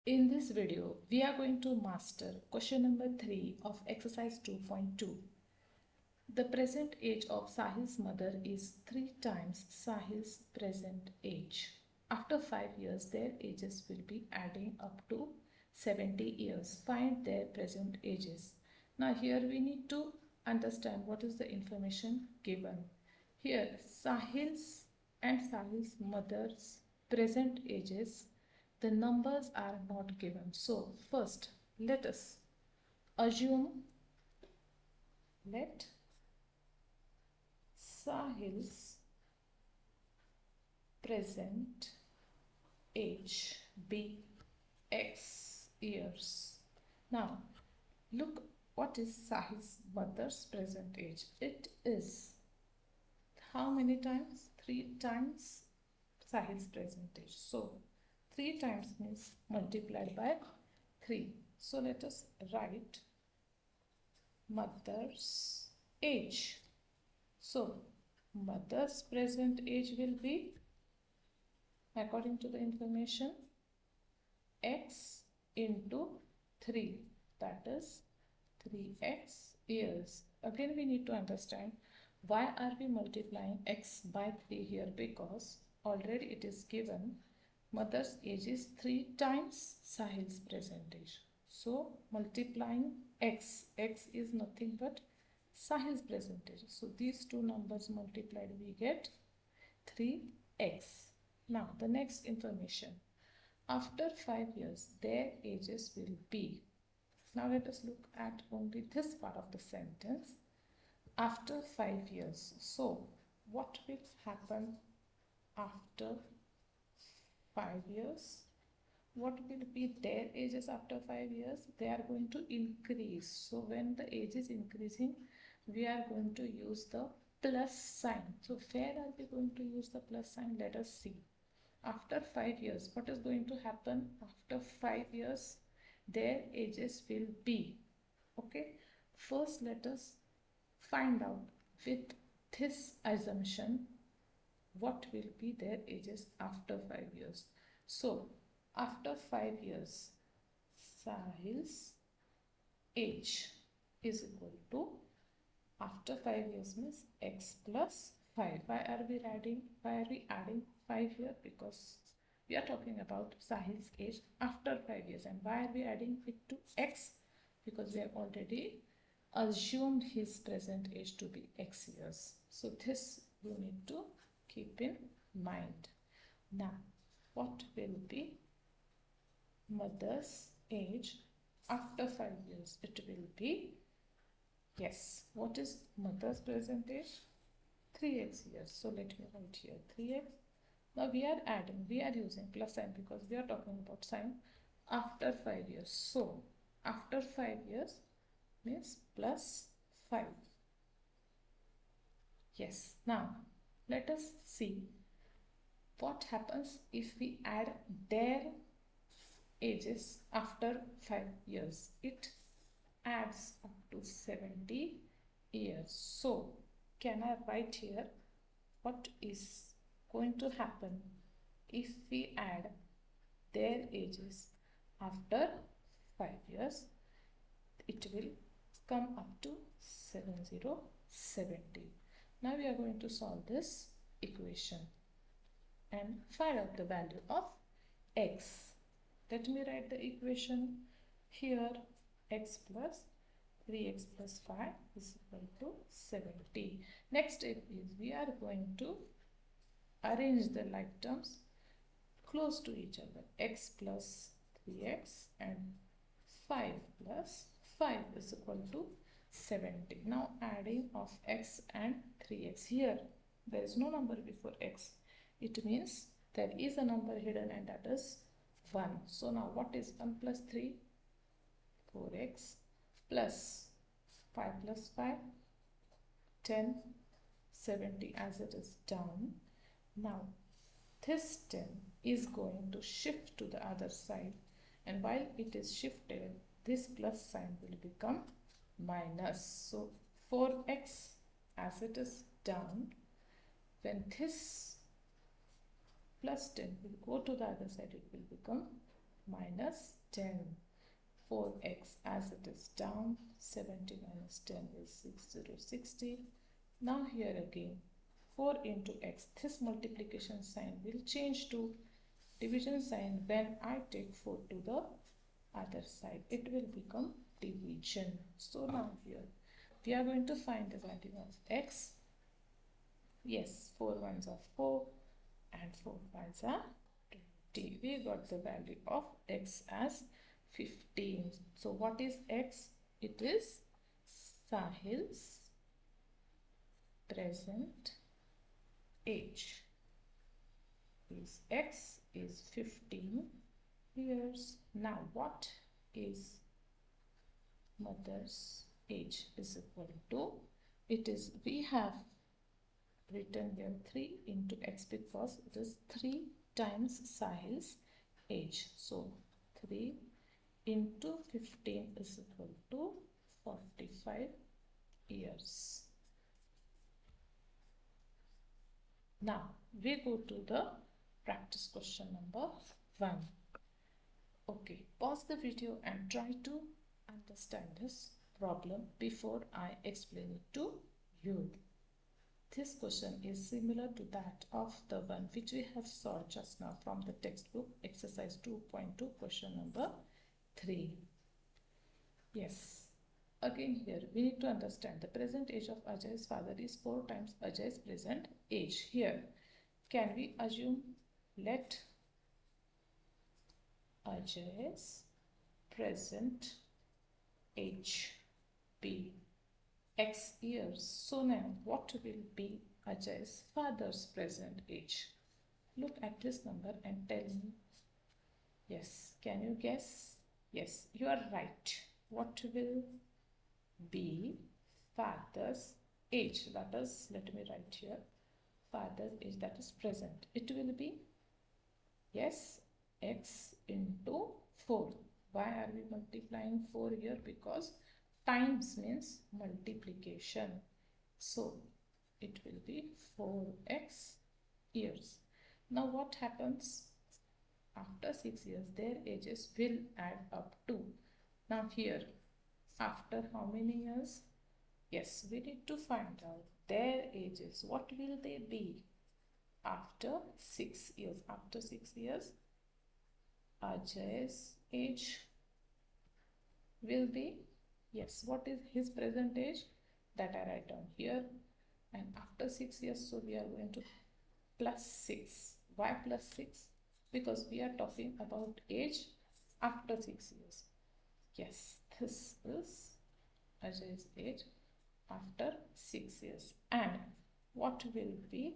In this video, we are going to master question number 3 of exercise 2.2. The present age of Sahil's mother is 3 times Sahil's present age. After 5 years, their ages will be adding up to 70 years. Find their present ages. Now here we need to understand what is the information given. Here Sahil's and Sahil's mother's present ages, the numbers are not given. So first let us assume, let Sahil's present age be X years. Now look, what is Sahil's mother's present age? It is how many times? 3 times Sahil's present age. So 3 times means multiplied by 3. So let us write mother's age. So mother's present age will be, according to the information, X into 3, that is 3x years. Again we need to understand why are we multiplying x by 3 here, because already it is given mother's age is 3 times Sahil's present age. So multiplying x is nothing but Sahil's present age. So these two numbers multiplied we get 3x. Now the next information, after 5 years their ages will be. Now let us look at only this part of the sentence. After 5 years. So what will happen after 5 years? What will be their ages after 5 years? They are going to increase. So when the age is increasing, we are going to use the plus sign. So where are we going to use the plus sign? Let us see. After 5 years, what is going to happen? After 5 years, their ages will be. Okay. First, let us find out with this assumption what will be their ages after 5 years. So after 5 years, Sahil's age is equal to, after 5 years means x plus 5. Why are we adding 5 here? Because we are talking about Sahil's age after 5 years. And why are we adding it to x? Because we have already assumed his present age to be x years. So this you need to keep in mind. Now what will be mother's age after 5 years? It will be, yes, what is mother's present age? 3x years. So let me write here 3x. Now we are adding, we are using plus sign because we are talking about sign after 5 years. So after 5 years means plus 5. Yes. Now let us see what happens if we add their ages after 5 years. It adds up to 70 years. So can I write here what is going to happen if we add their ages after 5 years? It will come up to 70. Now we are going to solve this equation and find out the value of x. Let me write the equation here. X plus 3x plus 5 is equal to 70. Next step is we are going to arrange the like terms close to each other. X plus 3x and 5 plus 5 is equal to 70. Now adding of x and 3x. Here there is no number before x. It means there is a number hidden, and that is 1. So now what is 1 plus 3? 4x plus 5 plus 5, 10, 70 as it is down. Now this 10 is going to shift to the other side, and while it is shifted, this plus sign will become minus. So 4x as it is down, when this plus 10 will go to the other side, it will become minus 10. 4x as it is down. 70 minus 10 is 60. Now here again 4 into x. This multiplication sign will change to division sign when I take 4 to the other side. It will become division. So now here we are going to find the value of x. Yes, 4 ones are 4 and 4 fives are 20. We got the value of x as 15. So what is x? It is Sahil's present age. His x is 15 years. Now what is mother's age is equal to? It is, we have written here 3 into x because it is 3 times Sahil's age. So 3 into 15 is equal to 45 years. Now we go to the practice question number 1. Okay, pause the video and try to understand this problem before I explain it to you. This question is similar to that of the one which we have solved just now from the textbook, exercise 2.2, question number 3. Yes, again here we need to understand the present age of Ajay's father is 4 times Ajay's present age. Here, can we assume, let Ajay's present age be x years. So now what will be Ajay's father's present age? Look at this number and tell me. Yes, can you guess? Yes, you are right. What will be father's age? That is, let me write here, father's age, that is present. It will be, yes, x into 4. Why are we multiplying 4 here? Because times means multiplication. So it will be 4x years. Now what happens? After 6 years, their ages will add up to. Now here, after how many years? Yes, we need to find out their ages. What will they be after 6 years? After 6 years, Ajay's age will be, yes, what is his present age? That I write down here. And after 6 years, so we are going to plus 6. Why plus 6? Because we are talking about age after 6 years. Yes, this is Ajay's age after 6 years. And what will be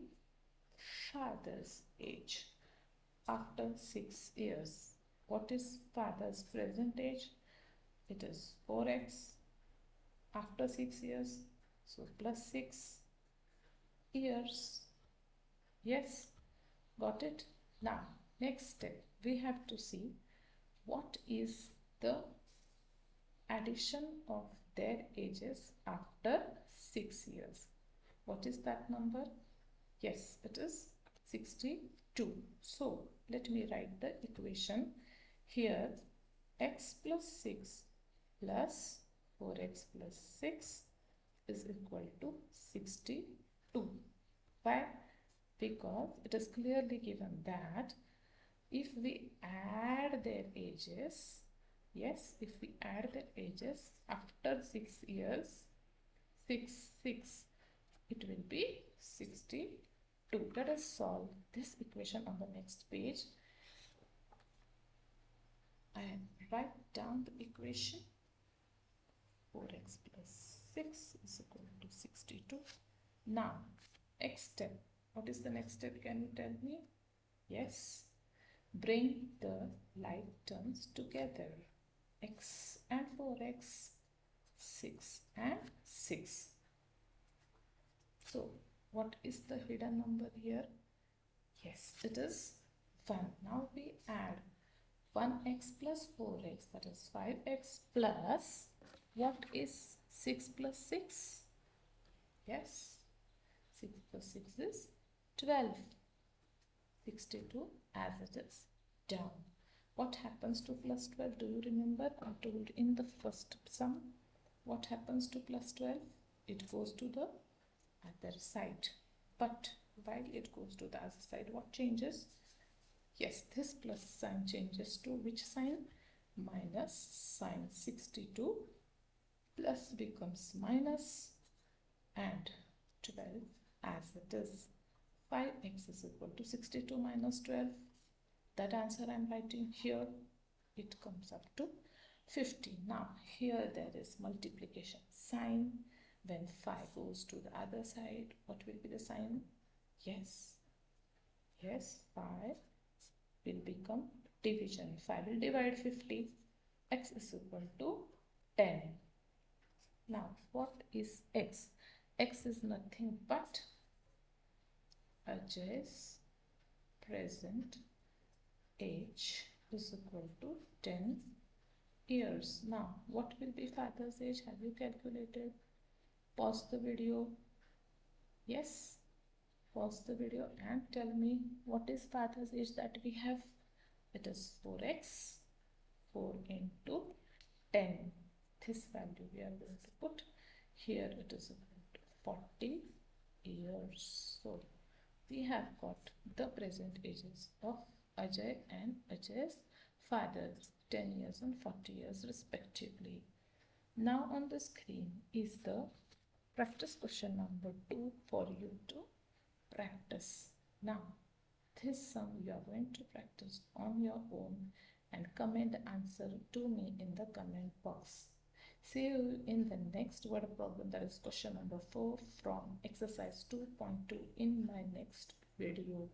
father's age after 6 years? What is father's present age? It is 4x after 6 years. So plus 6 years. Yes, got it? Now, next step, we have to see what is the addition of their ages after 6 years. What is that number? Yes, it is 62. So, let me write the equation here. X plus 6 plus 4x plus 6 is equal to 62. Why? Because it is clearly given that if we add their ages, yes, if we add their ages after 6 years, 6, it will be 62. Let us solve this equation on the next page. I write down the equation. 4x plus 6 is equal to 62. Now, next step. What is the next step? Can you tell me? Yes. Bring the like terms together. X and 4x, 6 and 6. So, what is the hidden number here? Yes, it is 1. Now we add 1x plus 4x, that is 5x plus, what is 6 plus 6? Yes, 6 plus 6 is 12. 62 as it is down. What happens to plus 12? Do you remember? I told in the first sum. What happens to plus 12? It goes to the other side. But while it goes to the other side, what changes? Yes, this plus sign changes to which sign? Minus sign 62. Plus becomes minus, and 12 as it is. 5x is equal to 62 minus 12. That answer I am writing here. It comes up to 50. Now here there is multiplication sign. When 5 goes to the other side, what will be the sign? Yes, 5 will become division. 5 will divide 50. X is equal to 10. Now what is x? X is nothing but Ajay's present age is equal to 10 years. Now what will be father's age? Have you calculated? Pause the video. Yes, pause the video and tell me what is father's age that we have. It is 4x, 4 into 10. This value we are going to put here. It is equal to 40 years. So we have got the present ages of Ajay and Ajay's father, 10 years and 40 years respectively. Now on the screen is the practice question number 2 for you to practice. Now this sum you are going to practice on your own and comment the answer to me in the comment box. See you in the next word problem, that is question number 4 from exercise 2.2 in my next video.